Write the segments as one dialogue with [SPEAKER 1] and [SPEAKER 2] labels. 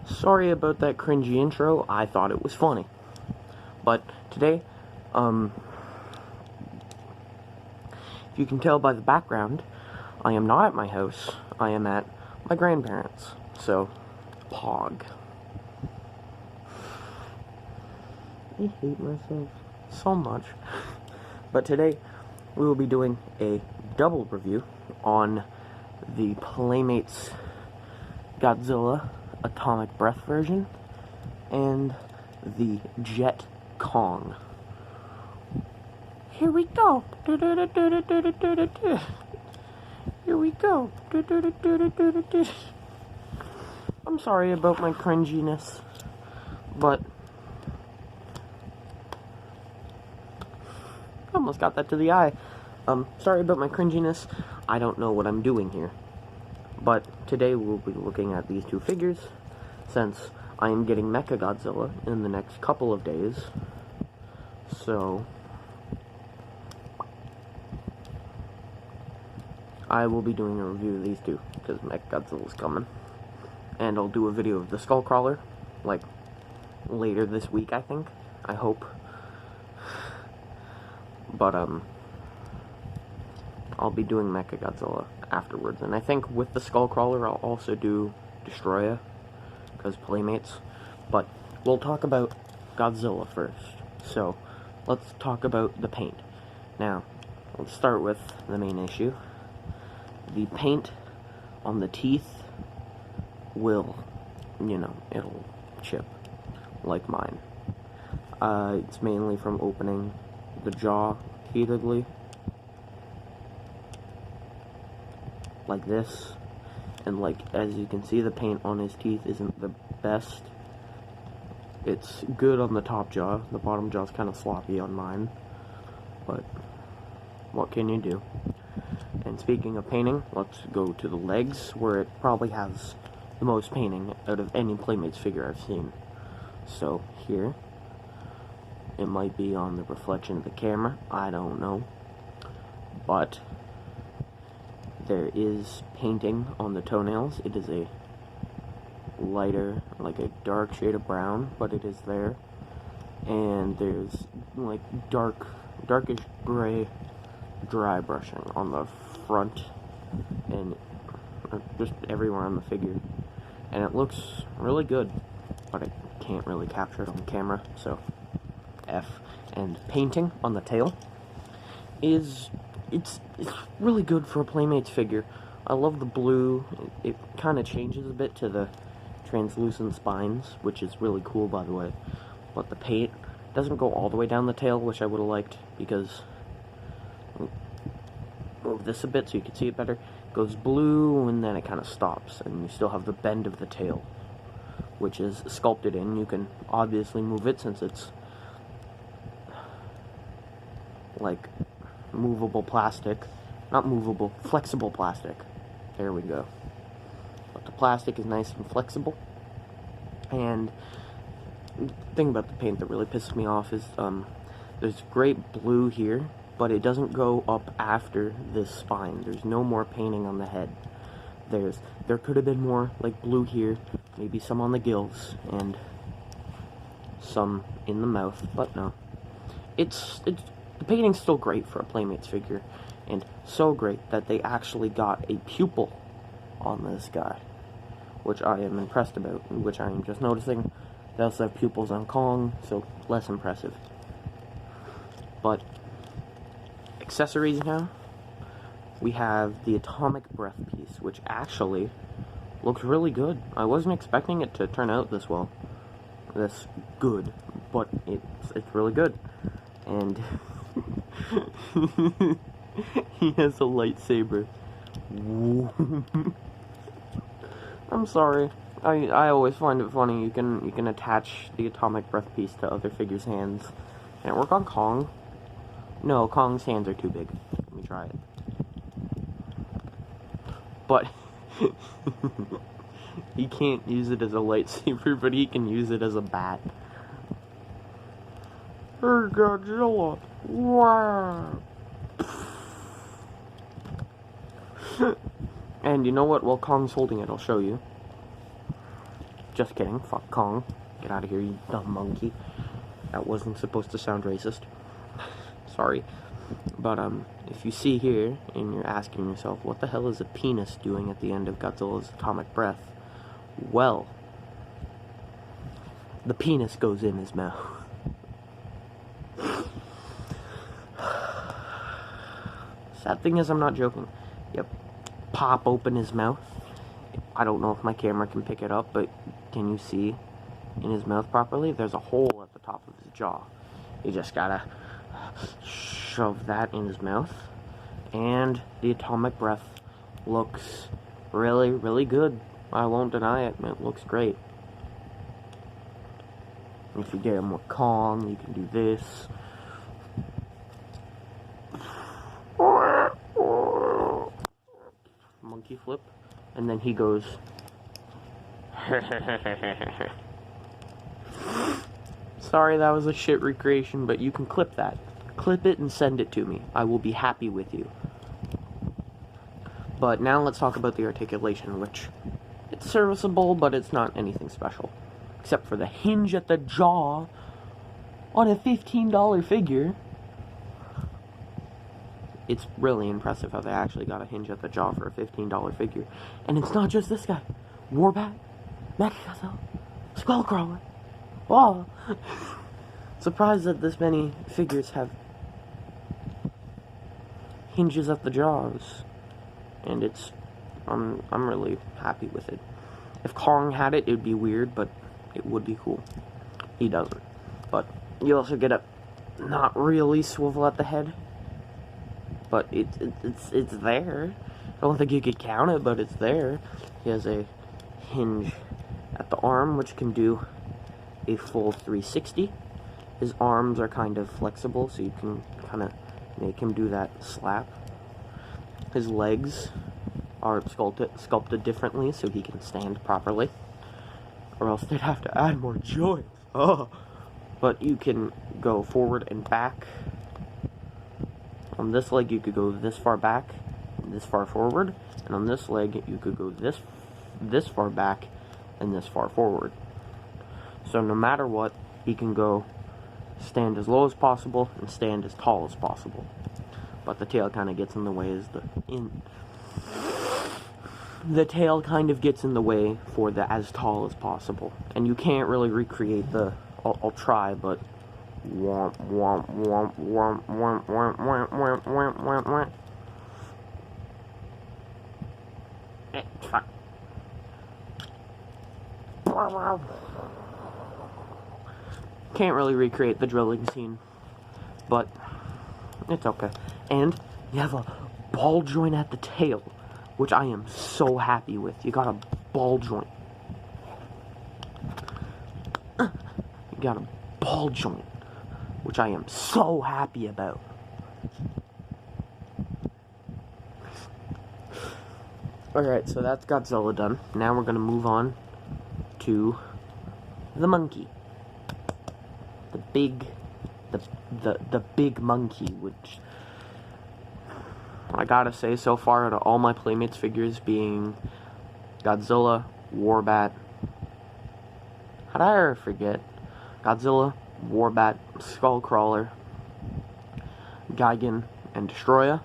[SPEAKER 1] Sorry about that cringy intro. I thought it was funny. But today, if you can tell by the background, I am not at my house. I am at my grandparents'. So, Pog. I hate myself so much. But today, we will be doing a double review on the Playmates Godzilla Atomic Breath version and the Jet Kong. Here we go. Here we go. I'm sorry about my cringiness, but I almost got that to the eye. Sorry about my cringiness. I don't know what I'm doing here. But today we'll be looking at these two figures, since I am getting Mechagodzilla in the next couple of days. So I will be doing a review of these two, because Mechagodzilla's coming. And I'll do a video of the Skullcrawler, like, later this week, I think. I hope. But, I'll be doing Mechagodzilla afterwards. And I think with the Skullcrawler, I'll also do Destroya, because Playmates. But we'll talk about Godzilla first. So, let's talk about the paint. Now, let's start with the main issue. The paint on the teeth will, it'll chip, like mine. It's mainly from opening the jaw repeatedly, like this, and like, as you can see, the paint on his teeth isn't the best. It's good on the top jaw. The bottom jaw's kind of sloppy on mine, but what can you do? And speaking of painting, let's go to the legs, where it probably has the most painting out of any Playmates figure I've seen. So here, it might be on the reflection of the camera, I don't know, but there is painting on the toenails. It is a lighter, like a dark shade of brown, but it is there. And there's like darkish gray dry brushing on the front and just everywhere on the figure. And it looks really good, but I can't really capture it on camera, so F. And painting on the tail is, it's really good for a Playmates figure. I love the blue. It kind of changes a bit to the translucent spines, which is really cool, by the way. But the paint doesn't go all the way down the tail, which I would have liked, because, move this a bit so you can see it better. It goes blue, and then it kind of stops, and you still have the bend of the tail, which is sculpted in. You can obviously move it, since it's like movable plastic. Not movable, flexible plastic. There we go. But the plastic is nice and flexible. And the thing about the paint that really pisses me off is there's great blue here, but it doesn't go up after this spine. There's no more painting on the head. There could have been more, like, blue here, maybe some on the gills, and some in the mouth, but no. The painting's still great for a Playmates figure, and so great that they actually got a pupil on this guy, which I am impressed about, which I am just noticing. They also have pupils on Kong, so less impressive. But accessories now, we have the Atomic Breath piece, which actually looks really good. I wasn't expecting it to turn out this well, this good, but it's really good. And he has a lightsaber. I'm sorry. I always find it funny. You can attach the Atomic Breath piece to other figures' hands. Can it work on Kong? No, Kong's hands are too big. Let me try it. But he can't use it as a lightsaber, but he can use it as a bat. Hey, Godzilla! Wow! And you know what? While Kong's holding it, I'll show you. Just kidding. Fuck Kong. Get out of here, you dumb monkey. That wasn't supposed to sound racist. Sorry. But, if you see here, and you're asking yourself, what the hell is a penis doing at the end of Godzilla's atomic breath? Well, the penis goes in his mouth. Sad thing is, I'm not joking. Yep. Pop open his mouth. I don't know if my camera can pick it up, but can you see in his mouth properly? There's a hole at the top of his jaw. You just gotta shove that in his mouth. And the atomic breath looks really, really good. I won't deny it. It looks great. If you get him with Kong, you can do this. Monkey flip. And then he goes... Sorry, that was a shit recreation, but you can clip that. Clip it and send it to me. I will be happy with you. But now let's talk about the articulation, which... it's serviceable, but it's not anything special. Except for the hinge at the jaw on a $15 figure. It's really impressive how they actually got a hinge at the jaw for a $15 figure. And it's not just this guy. Warbat, Mechagodzilla, Skullcrawler. Wow. Surprised that this many figures have hinges at the jaws. And it's... I'm really happy with it. If Kong had it, it would be weird, but it would be cool. He doesn't. But you also get a not really swivel at the head. But it's there. I don't think you could count it, but it's there. He has a hinge at the arm, which can do a full 360. His arms are kind of flexible, so you can kind of make him do that slap. His legs are sculpted differently, so he can stand properly. Or else they'd have to add more joints. Oh. But you can go forward and back. On this leg, you could go this far back, this far forward, and on this leg, you could go this far back, and this far forward. So no matter what, he can go stand as low as possible and stand as tall as possible. But the tail kind of gets in the way the tail kind of gets in the way for the as tall as possible. And you can't really recreate the... I'll try, but... Womp, womp, womp, womp, womp, womp, womp, womp, womp, womp, womp. Can't really recreate the drilling scene, but it's okay. And you have a ball joint at the tail, which I am so happy with. You got a ball joint. You got a ball joint, which I am so happy about. Alright, so that's Godzilla done. Now we're gonna move on to the monkey. The big monkey, which I gotta say, so far out of all my Playmates figures, being Godzilla, Warbat, how'd I ever forget? Godzilla, Warbat, Skullcrawler, Gigan, and Destroya.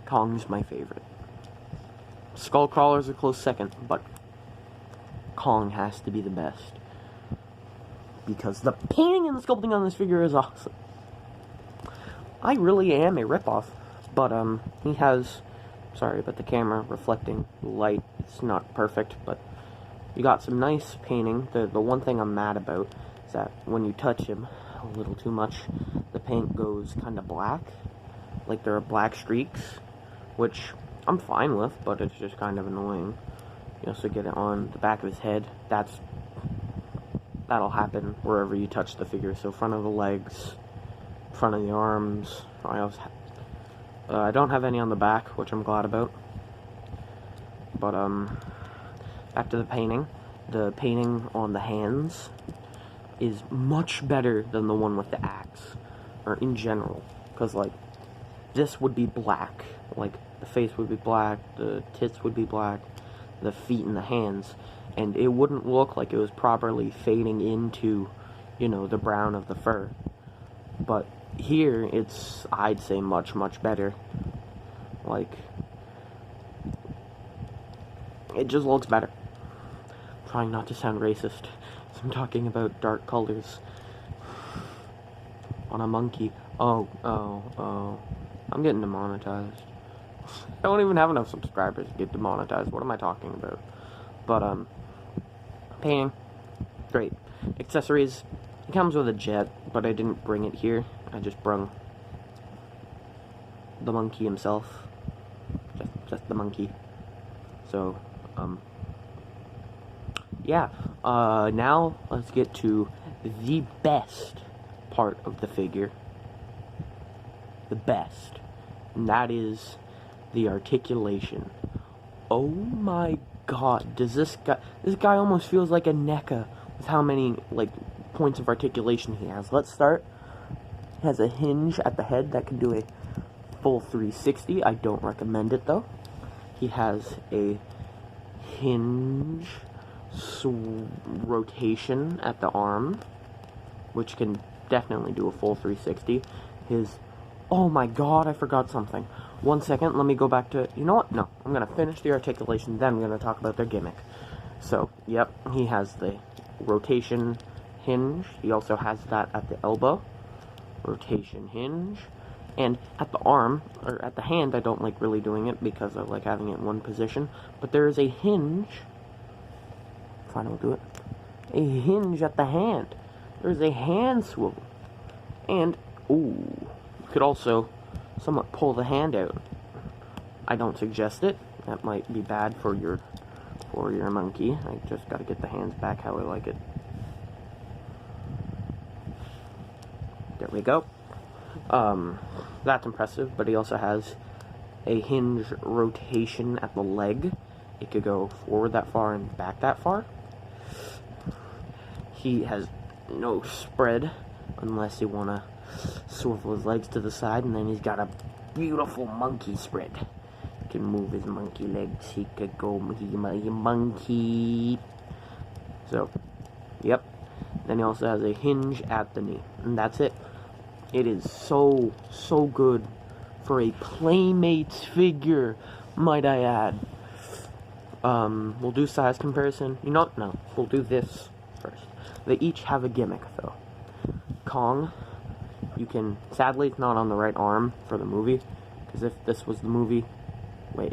[SPEAKER 1] Kong's my favorite. Skullcrawler's a close second, but Kong has to be the best. Because the painting and the sculpting on this figure is awesome. I really am a ripoff, but he has, sorry about the camera reflecting light, it's not perfect, but you got some nice painting. The one thing I'm mad about is that when you touch him a little too much, the paint goes kind of black, like there are black streaks, which I'm fine with, but it's just kind of annoying. You also get it on the back of his head. That'll happen wherever you touch the figure. So front of the legs, front of the arms. I don't have any on the back, which I'm glad about. But back to the painting. The painting on the hands is much better than the one with the axe, or in general, because like this would be black, like The face would be black, the tits would be black, the feet and the hands, and it wouldn't look like it was properly fading into, you know, the brown of the fur. But here, it's, I'd say, much, much better. Like, it just looks better. I'm trying not to sound racist, so I'm talking about dark colors on a monkey. Oh, I'm getting demonetized. I don't even have enough subscribers to get demonetized. What am I talking about? But, painting, great. Accessories, it comes with a jet, but I didn't bring it here. I just brung the monkey himself. Just the monkey. So, yeah. Now, let's get to the best part of the figure. The best. And that is the articulation. Oh my god, does this guy almost feels like a NECA with how many, like, points of articulation he has. Let's start. He has a hinge at the head that can do a full 360. I don't recommend it, though. He has a hinge rotation at the arm, which can definitely do a full 360. Oh my god, I forgot something. 1 second, let me go back to, you know what? No, I'm going to finish the articulation, then I'm going to talk about their gimmick. So, yep, he has the rotation hinge. He also has that at the elbow. Rotation hinge. And at the arm, or at the hand, I don't like really doing it because I like having it in one position. But there is a hinge. Fine, I'll do it. A hinge at the hand. There's a hand swivel. And, ooh, you could also somewhat pull the hand out. I don't suggest it. That might be bad for your monkey. I just gotta get the hands back how I like it. There we go. That's impressive, but he also has a hinge rotation at the leg. It could go forward that far and back that far. He has no spread unless you want to swivel his legs to the side, and then he's got a beautiful monkey spread. He can move his monkey legs. He could go monkey. So, yep. Then he also has a hinge at the knee, and that's it. It is so good for a Playmates figure, might I add. We'll do size comparison. You know what? No, we'll do this first. They each have a gimmick, though. Kong, you can, sadly, it's not on the right arm for the movie, because if this was the movie, wait,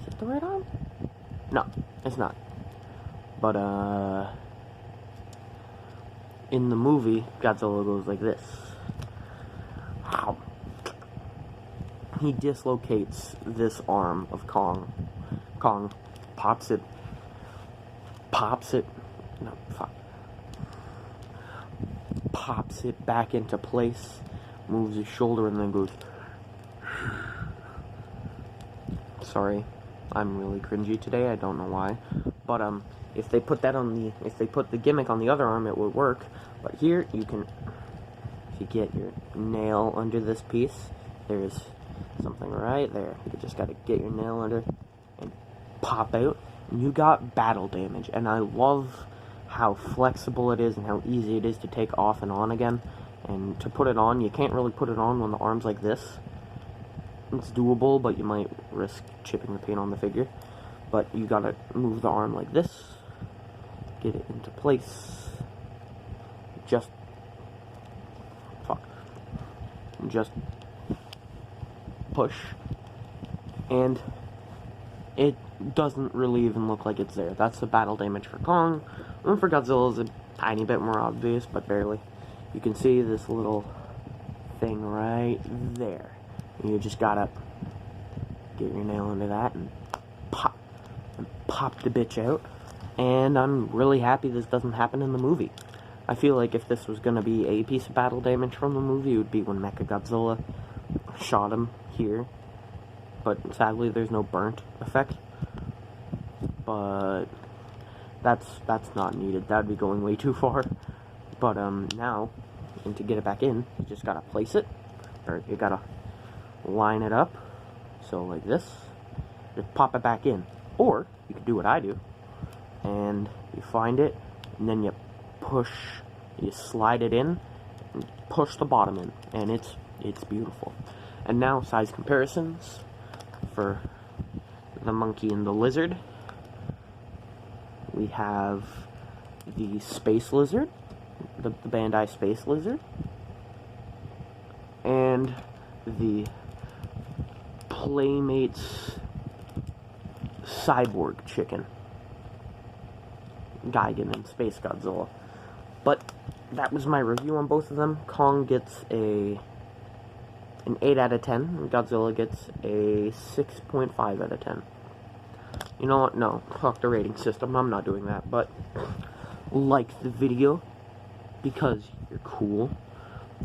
[SPEAKER 1] is it the right arm? No, it's not. But, in the movie, Godzilla goes like this. He dislocates this arm of Kong. Kong pops it, no, fuck. Pops it back into place, moves his shoulder, and then goes. Sorry, I'm really cringy today, I don't know why. But, if they put the gimmick on the other arm, it would work. But here, you can, if you get your nail under this piece, there's something right there. You just gotta get your nail under and pop out. And you got battle damage. And I love how flexible it is and how easy it is to take off and on again. And to put it on, you can't really put it on when the arm's like this. It's doable, but you might risk chipping the paint on the figure. But you gotta move the arm like this. Get it into place. Just push, and it doesn't really even look like it's there. That's the battle damage for Kong. And for Godzilla is a tiny bit more obvious, but barely. You can see this little thing right there. And you just gotta get your nail into that and pop the bitch out. And I'm really happy this doesn't happen in the movie. I feel like if this was gonna be a piece of battle damage from the movie, it would be when Mechagodzilla shot him here. But sadly, there's no burnt effect. But that's not needed. That'd be going way too far. But now, and to get it back in, you just gotta place it, or you gotta line it up. So like this. just pop it back in. Or, you can do what I do, and you find it, and then you slide it in, and push the bottom in, and it's beautiful. And now, size comparisons for the monkey and the lizard. We have the space lizard, the Bandai space lizard, and the Playmates cyborg chicken, Gigan and Space Godzilla. But that was my review on both of them. Kong gets an 8 out of 10, and Godzilla gets a 6.5 out of 10. You know what? No, fuck the rating system. I'm not doing that. But like the video because you're cool.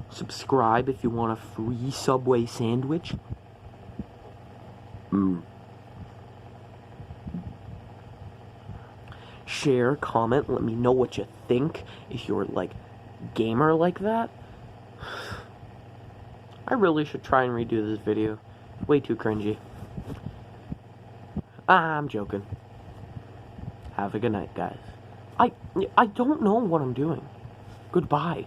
[SPEAKER 1] Subscribe if you want a free Subway sandwich. Share, comment, let me know what you think if you're like gamer like that. I really should try and redo this video. Way too cringy. I'm joking. Have a good night, guys. I don't know what I'm doing. Goodbye.